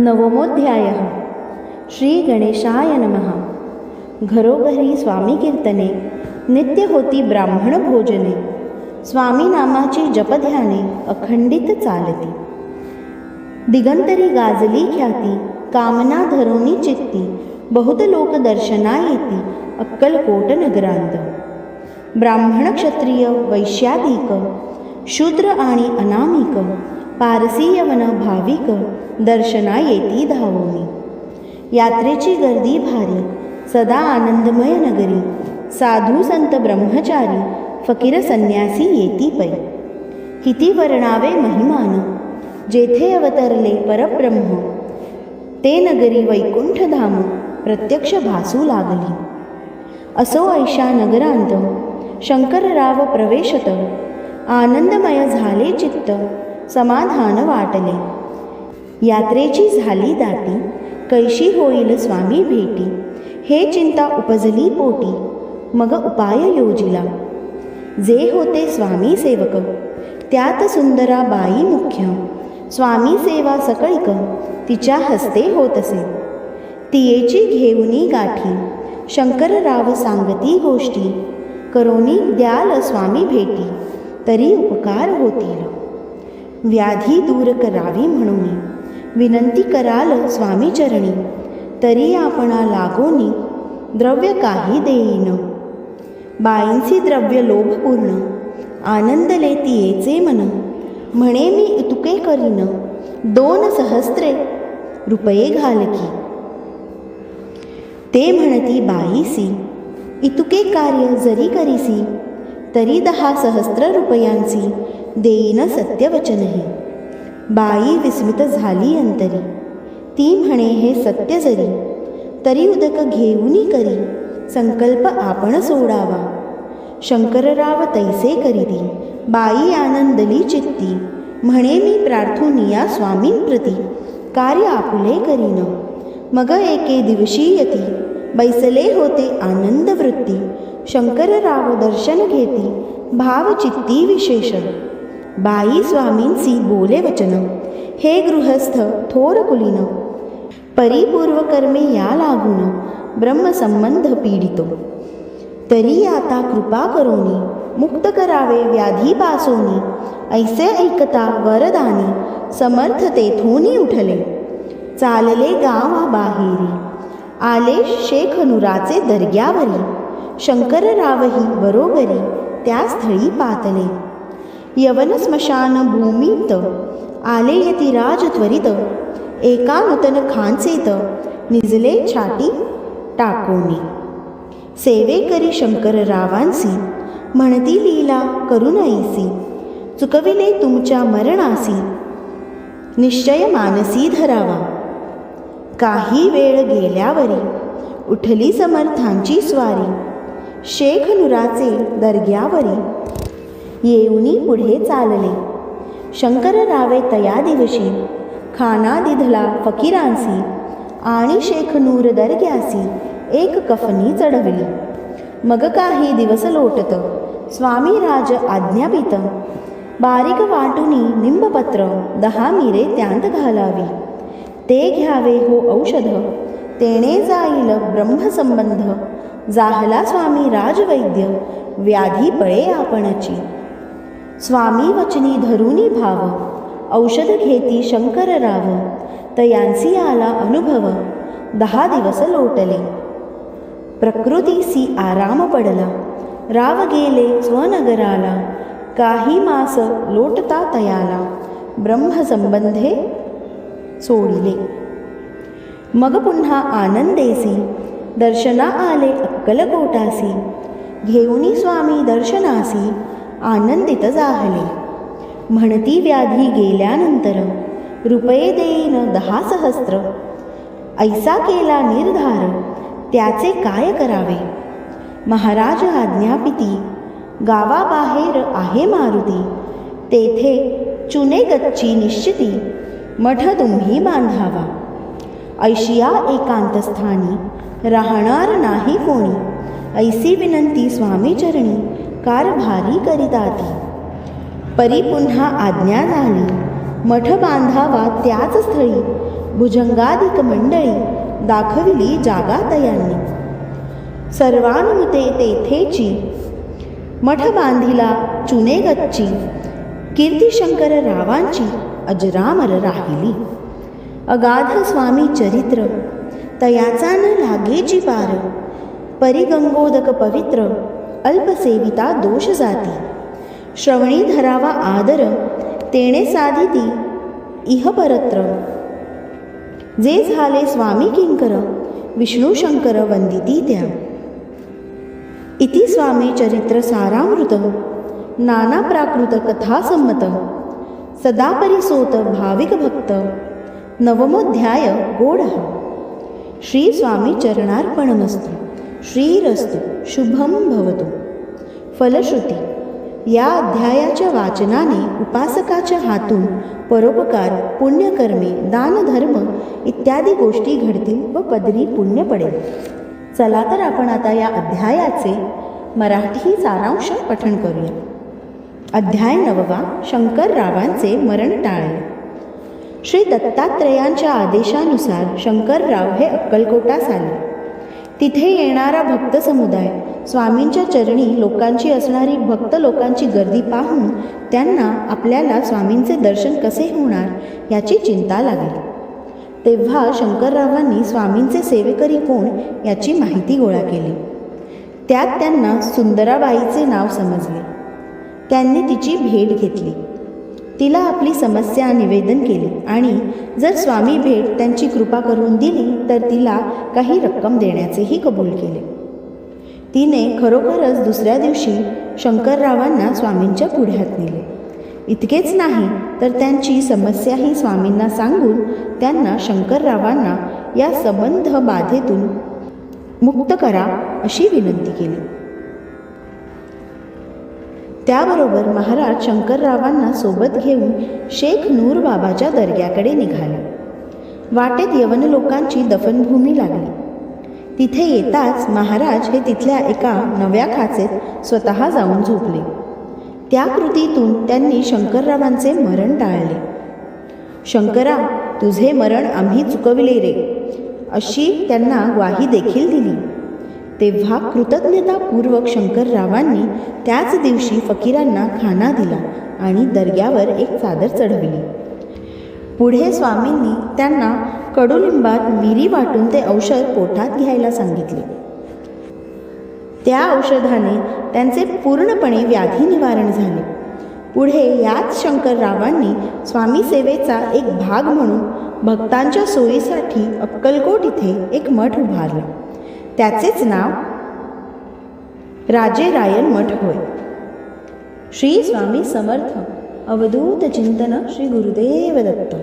नवमोऽध्यायः। श्री गणेशाय नमः। घरोघरी स्वामी कीर्तने, नित्य होती ब्राह्मण भोजने, स्वामी नामाची जपध्याने अखंडित चालती। दिगंतरी गाजली ख्याती, कामना धरोनी चित्ती, बहुत लोक दर्शना येती अक्कलकोट नगरांत। ब्राह्मण क्षत्रिय वैश्यादिक, शूद्र आणि अनामिक, पारसी यवन भाविक दर्शना येती धावोनी। यात्रेची गर्दी भारी, सदा आनंदमय नगरी, साधू संत ब्रह्मचारी, फकीर संन्यासी येती पै। किती वर्णावे महिमान, जेथे अवतरले परब्रह्म, ते नगरी वैकुंठ धाम प्रत्यक्ष भासू लागली। असो ऐशा नगरांत शंकरराव प्रवेशत, आनंदमय झाले चित्त, समाधान वाटले। यात्रेची झाली दाटी, कैशी होईल स्वामी भेटी, हे चिंता उपजली पोटी, मग उपाय योजिला। जे होते स्वामी सेवक, त्यात सुंदरा बाई मुख्य, स्वामी सेवा सकळिक तिच्या हस्ते होतसे। तियेची घेऊनी गाठी, शंकरराव सांगती गोष्टी, करोनी द्याल स्वामी भेटी, तरी उपकार होतील। व्याधी दूर करावी म्हणून विनंती कराल स्वामी चरणी, तरी आपणा लागोनी द्रव्य काही देईन। बाईंची द्रव्य लोभपूर्ण, आनंदले तियेचे मन, म्हणे मी इतुके करीन, 2 सहस्त्रे रुपये घालकी। ते म्हणती बाईसी, इतुके कार्य जरी करीसी, तरी 10 सहस्त्र रुपयांची देईन सत्यवचनही। बाई विस्मित झाली अंतरी, ती म्हणे हे सत्य जरी, तरी उदक घेऊनी करी, संकल्प आपण सोडावा। शंकरराव तैसे करीती, बाई आनंदली चित्ती, म्हणे मी प्रार्थुनिया स्वामींप्रती, कार्य आपुले करीन। मग एके दिवशी यती, बैसले होते आनंद वृत्ती, शंकरराव दर्शन घेती, भावचित्ती विशेष। बाई स्वामींसी बोले वचन, हे गृहस्थ थोर कुलीन, परिपूर्व कर्मे या लागून, ब्रह्मसंबंध पीडितो। तरी आता कृपा करोनी, मुक्त करावे व्याधी पासोनी, ऐसे ऐकता वरदानी, समर्थ तेथोनी उठले। चालले गावा बाहेरी, आले शेख नुराचे दर्ग्यावरी, शंकररावही बरोबरी त्या स्थळी पातले। यवन स्मशान भूमीत, आले यती राज त्वरित, एका नूतन खांचेत, निजले छाटी टाकोनी। सेवेकरी शंकररावांसी, म्हणती लीला करून ऐसी, चुकविले तुमच्या मरणासी, निश्चय मानसी धरावा। काही वेळ गेल्यावरी, उठली समर्थांची स्वारी, शेख नुराचे दर्ग्यावरी, येऊनी पुढे चालले। शंकररावे तया दिवशी, खाना दिधला फकीरांसी, आणि शेख नूर दर्ग्यासी, एक कफनी चढवली। मग काही दिवस लोटत, स्वामी राज आज्ञापित, बारीक वाटुनी निंबपत्र 10 मिरे त्यांत घालावी। ते घ्यावे हो औषध, तेणे जाईल ब्रह्मसंबंध, जाहला स्वामी राजवैद्य, व्याधी पळे आपणची। स्वामी वचनी धरुनी भाव, औषध घेती शंकरराव, तयांसी आला अनुभव, 10 दिवस लोटले। प्रकृतीसी आराम पडला, राव गेले स्वनगराला, काही मास लोटता तयाला, ब्रह्मसंबंधे सोडिले। मग पुन्हा आनंदेसी, दर्शना आले अक्कलकोटासी, घेऊनी स्वामी दर्शनासी, आनंदित जाहले। म्हणती व्याधी गेल्यानंतर, रुपये देईन 10 सहस्त्र, ऐसा केला निर्धार, त्याचे काय करावे। महाराज आज्ञापिती, गावाबाहेर आहे मारुती, तेथे चुने गच्ची निश्चिती, मठ तुम्ही बांधावा। ऐशिया एकांतस्थानी, राहणार नाही कोणी, ऐसी विनंती स्वामी चरणी, कारभारी करिताती। परी पुन्हा आज्ञा झाली, मठ बांधावा त्याच स्थळी, भुजंगाधिक मंडळी दाखविली जागा तयांनी. सर्वानुमते तेथेची मठ बांधिला चुने गच्ची. कीर्ती शंकर रावांची अजरामर राहिली. अगाध स्वामी चरित्र तयाचा न लागेची पार. परिगंगोदक पवित्र अल्पसेविता दोष जाती. श्रवणी धरावा आदर तेणे साधिती इह परत्र. जे झाले स्वामी किंकर विष्णू शंकर वंदिती त्या. इति स्वामी चरित्र सारामृत नाना प्राकृत कथा संमत. सदा परिसोत भाविक भक्त नवमोध्याय गोड. श्री स्वामी चरणार्पणमस्तु. श्रीरस्तु शुभम भवतु. फलश्रुती. या अध्यायाच्या वाचनाने उपासकाच्या हातून परोपकार, पुण्यकर्मे, दानधर्म इत्यादी गोष्टी घडतील व पदरी पुण्य पडेल. चला तर आपण आता या अध्यायाचे मराठी सारांश पठण करूया. अध्याय 9. शंकररावांचे मरण टाळले. श्री दत्तात्रेयांच्या आदेशानुसार शंकरराव हे अक्कलकोटास आले. तिथे येणारा भक्त समुदाय, स्वामींच्या चरणी लोकांची असणारी भक्त लोकांची गर्दी पाहून त्यांना आपल्याला स्वामींचे दर्शन कसे होणार याची चिंता लागली. तेव्हा शंकररावांनी स्वामींचे सेवेकरी कोण याची माहिती गोळा केली. त्यात त्यांना सुंदराबाईचे नाव समजले. त्यांनी तिची भेट घेतली. तिला आपली समस्या निवेदन केली आणि जर स्वामी भेट त्यांची कृपा करून दिली तर तिला काही रक्कम देण्याचेही कबूल केले. तिने खरोखरच दुसऱ्या दिवशी शंकररावांना स्वामींच्या पुढ्यात नेले. इतकेच नाही तर त्यांची समस्याही स्वामींना सांगून त्यांना शंकररावांना या संबंध बाधेतून मुक्त करा अशी विनंती केली. त्याबरोबर महाराज शंकररावांना सोबत घेऊन शेख नूर बाबाच्या दर्ग्याकडे निघाले. वाटेत यवन लोकांची दफनभूमी लागली. तिथे येताच महाराज हे तिथल्या एका नव्या खाचेत स्वतः जाऊन झोपले. त्या कृतीतून त्यांनी शंकररावांचे मरण टाळले. शंकरा, तुझे मरण आम्ही चुकविले रे अशी त्यांना ग्वाही देखील दिली. तेव्हा कृतज्ञतापूर्वक शंकररावांनी त्याच दिवशी फकीरांना खाना दिला आणि दर्ग्यावर एक चादर चढविली. पुढे स्वामींनी त्यांना कडुलिंबात मिरी वाटून ते औषध पोटात घ्यायला सांगितले. त्या औषधाने त्यांचे पूर्णपणे व्याधी निवारण झाले. पुढे याच शंकररावांनी स्वामी सेवेचा एक भाग म्हणून भक्तांच्या सोयीसाठी अक्कलकोट इथे एक मठ उभारला. त्याचेच नाव राजे रायन मठ होय. श्री स्वामी समर्थ. अवधूत चिंतन. श्री गुरुदेव दत्त.